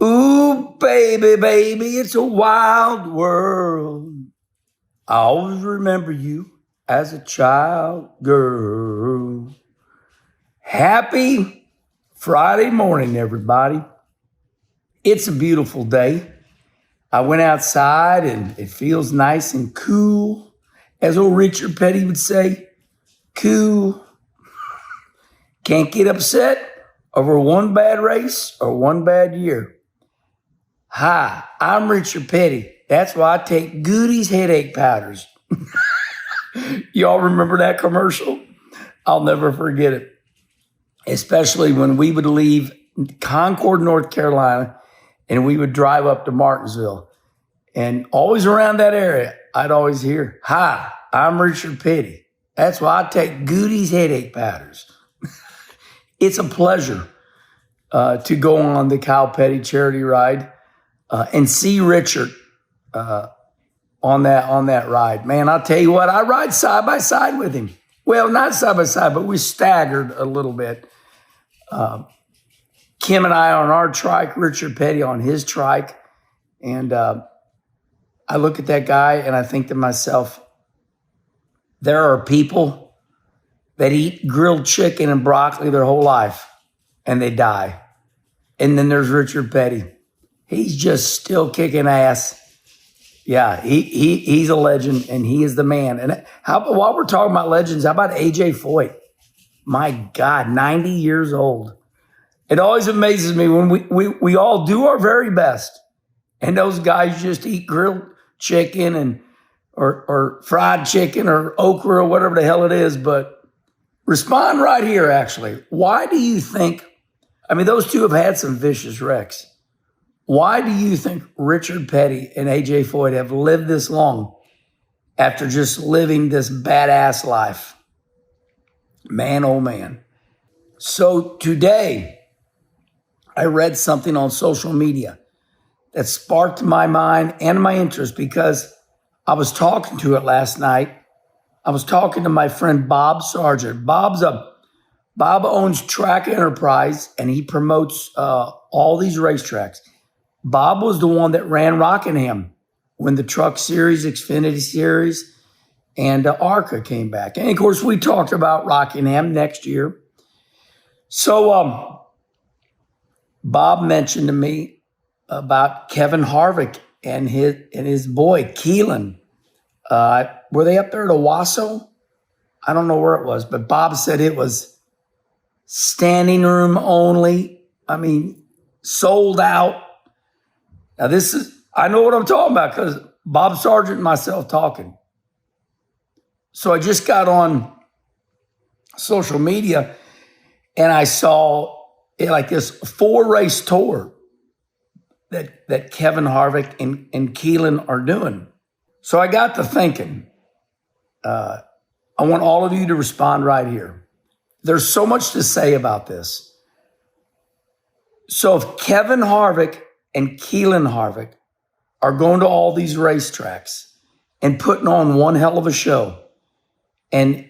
Ooh, baby, baby, it's a wild world. I always remember you as a child girl. Happy Friday morning, everybody. It's a beautiful day. I went outside and it feels nice and cool. As old Richard Petty would say, cool. Can't get upset over one bad race or one bad year. Hi, I'm Richard Petty. That's why I take Goody's headache powders. Y'all remember that commercial? I'll never forget it. Especially when we would leave Concord, North Carolina, and we would drive up to Martinsville. And always around that area, I'd always hear, hi, I'm Richard Petty. That's why I take Goody's headache powders. It's a pleasure to go on the Kyle Petty charity ride and see Richard on that ride. Man, I'll tell you what, I ride side by side with him. Well, not side by side, but we staggered a little bit. Kim and I on our trike, Richard Petty on his trike. And I look at that guy and I think to myself, there are people that eat grilled chicken and broccoli their whole life and they die. And then there's Richard Petty. He's just still kicking ass. Yeah, he's a legend and he is the man. And while we're talking about legends, how about AJ Foyt? My God, 90 years old. It always amazes me when we all do our very best and those guys just eat grilled chicken and or fried chicken or okra or whatever the hell it is. But respond right here, actually. Why do you think, I mean, those two have had some vicious wrecks. Why do you think Richard Petty and AJ Foyt have lived this long after just living this badass life? Man, oh man. So today, I read something on social media that sparked my mind and my interest because I was talking to it last night. I was talking to my friend Bob Sargent. Bob owns Track Enterprise and he promotes all these racetracks. Bob was the one that ran Rockingham when the Truck Series, Xfinity Series, and ARCA came back. And of course, we talked about Rockingham next year. So Bob mentioned to me about Kevin Harvick and his boy Keelan. Were they up there at Owasso? I don't know where it was, but Bob said it was standing room only. I mean, sold out. Now I know what I'm talking about because Bob Sargent and myself talking. So I just got on social media and I saw like this 4-race tour that Kevin Harvick and Keelan are doing. So I got to thinking, I want all of you to respond right here. There's so much to say about this. So if Kevin Harvick and Keelan Harvick are going to all these racetracks and putting on one hell of a show, and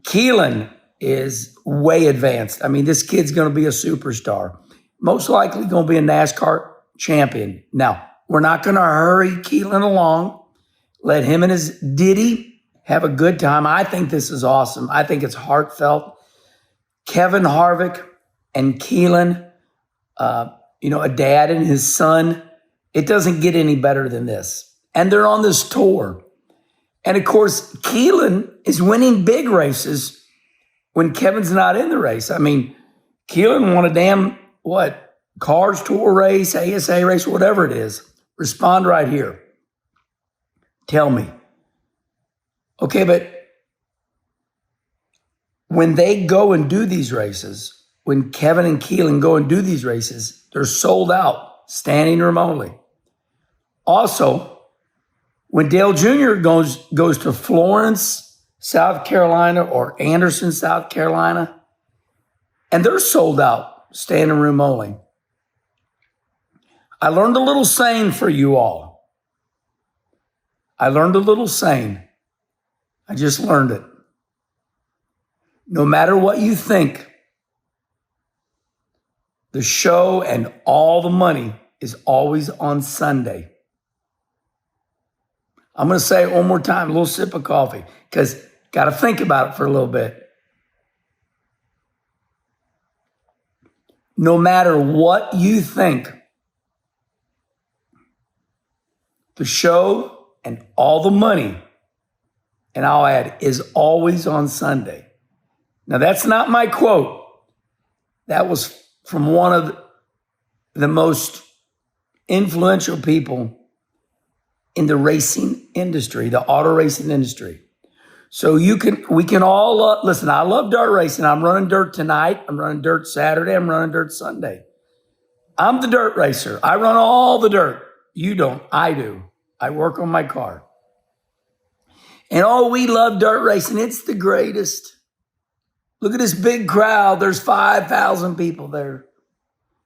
Keelan is way advanced. I mean, this kid's going to be a superstar. Most likely going to be a NASCAR champion. Now, we're not going to hurry Keelan along. Let him and his Diddy have a good time. I think this is awesome. I think it's heartfelt. Kevin Harvick and Keelan, a dad and his son. It doesn't get any better than this. And they're on this tour. And of course, Keelan is winning big races when Kevin's not in the race. I mean, Keelan won a damn, Cars Tour race, ASA race, whatever it is. Respond right here. Tell me. Okay, but when they go and do these races, when Kevin and Keelan go and do these races, they're sold out, standing room only. Also, when Dale Jr. goes to Florence, South Carolina, or Anderson, South Carolina, and they're sold out, standing room only. I learned a little saying for you all. I learned a little saying. I just learned it. No matter what you think, the show and all the money is always on Sunday. I'm going to say it one more time, a little sip of coffee, because got to think about it for a little bit. No matter what you think, the show and all the money, and I'll add, is always on Sunday. Now, that's not my quote. That was from one of the most influential people in the racing industry, the auto racing industry. So we can all, listen, I love dirt racing. I'm running dirt tonight. I'm running dirt Saturday. I'm running dirt Sunday. I'm the dirt racer. I run all the dirt. You don't. I do. I work on my car. And we love dirt racing. It's the greatest. Look at this big crowd. There's 5,000 people there.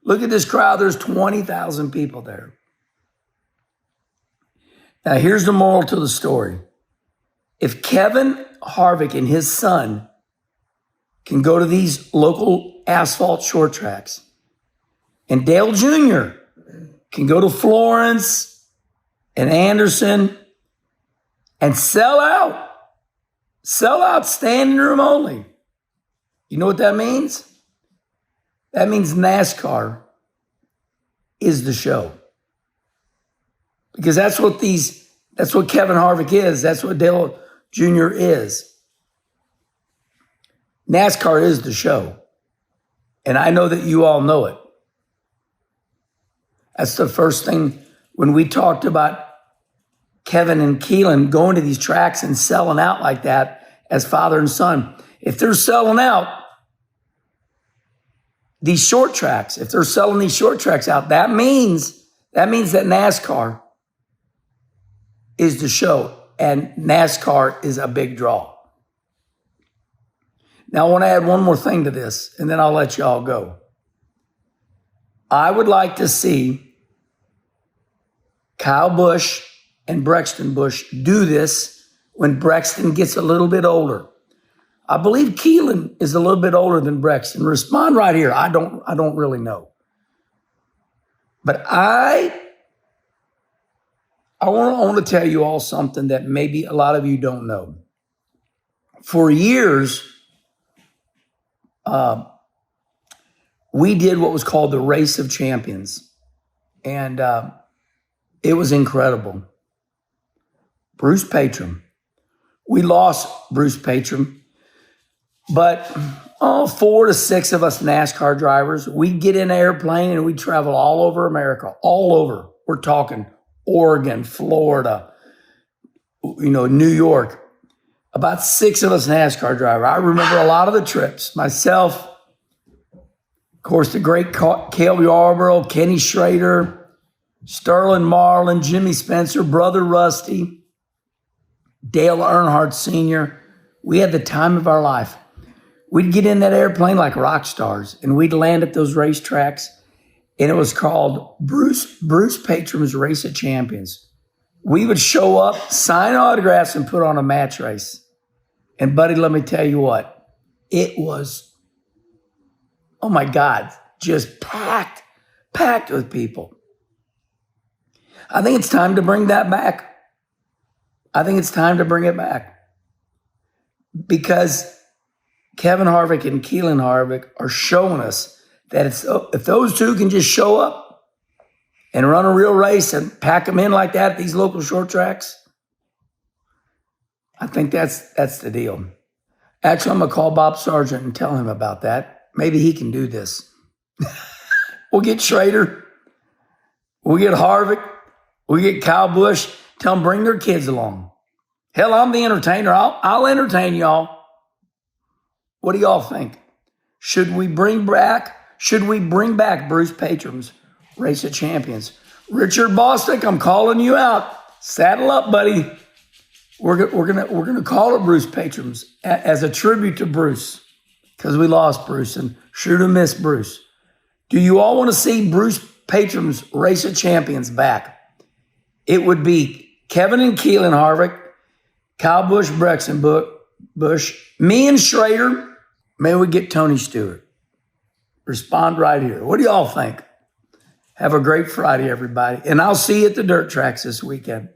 Look at this crowd. There's 20,000 people there. Now, here's the moral to the story. If Kevin Harvick and his son can go to these local asphalt short tracks, and Dale Jr. can go to Florence and Anderson and sell out standing room only. You know what that means? That means NASCAR is the show. Because that's what Kevin Harvick is. That's what Dale Jr. is. NASCAR is the show. And I know that you all know it. That's the first thing when we talked about Kevin and Keelan going to these tracks and selling out like that as father and son. If they're selling out these short tracks, if they're selling these short tracks out, that means that NASCAR is the show. And NASCAR is a big draw. Now, I want to add one more thing to this, and then I'll let you all go. I would like to see Kyle Busch and Brexton Busch do this when Brexton gets a little bit older. I believe Keelan is a little bit older than Brexton. Respond right here. I don't really know. But I want to tell you all something that maybe a lot of you don't know. For years, we did what was called the Race of Champions. And it was incredible. Bruce Patrum. We lost Bruce Patrum. But 4 to 6 of us NASCAR drivers, we'd get in an airplane and we'd travel all over America. All over. We're talking Oregon, Florida, New York. About 6 of us NASCAR driver. I remember a lot of the trips. Myself, of course, the great Cale Yarborough, Kenny Schrader, Sterling Marlin, Jimmy Spencer, Brother Rusty, Dale Earnhardt Sr. We had the time of our life. We'd get in that airplane like rock stars, and we'd land at those racetracks, and it was called Bruce Patrum's Race of Champions. We would show up, sign autographs, and put on a match race. And, buddy, let me tell you what. It was, oh, my God, just packed with people. I think it's time to bring that back. I think it's time to bring it back. Because Kevin Harvick and Keelan Harvick are showing us that if those two can just show up and run a real race and pack them in like that at these local short tracks, I think that's the deal. Actually, I'm going to call Bob Sargent and tell him about that. Maybe he can do this. We'll get Schrader. We'll get Harvick. We'll get Kyle Busch. Tell them bring their kids along. Hell, I'm the entertainer. I'll entertain y'all. What do y'all think? Should we bring back Bruce Patrum's Race of Champions? Richard Bostic, I'm calling you out. Saddle up, buddy. We're gonna call it Bruce Patrum's as a tribute to Bruce because we lost Bruce and sure to miss Bruce. Do you all want to see Bruce Patrum's Race of Champions back? It would be Kevin and Keelan Harvick, Kyle Busch, Brexton Busch, me and Schrader. Maybe we get Tony Stewart. Respond right here. What do y'all think? Have a great Friday, everybody. And I'll see you at the dirt tracks this weekend.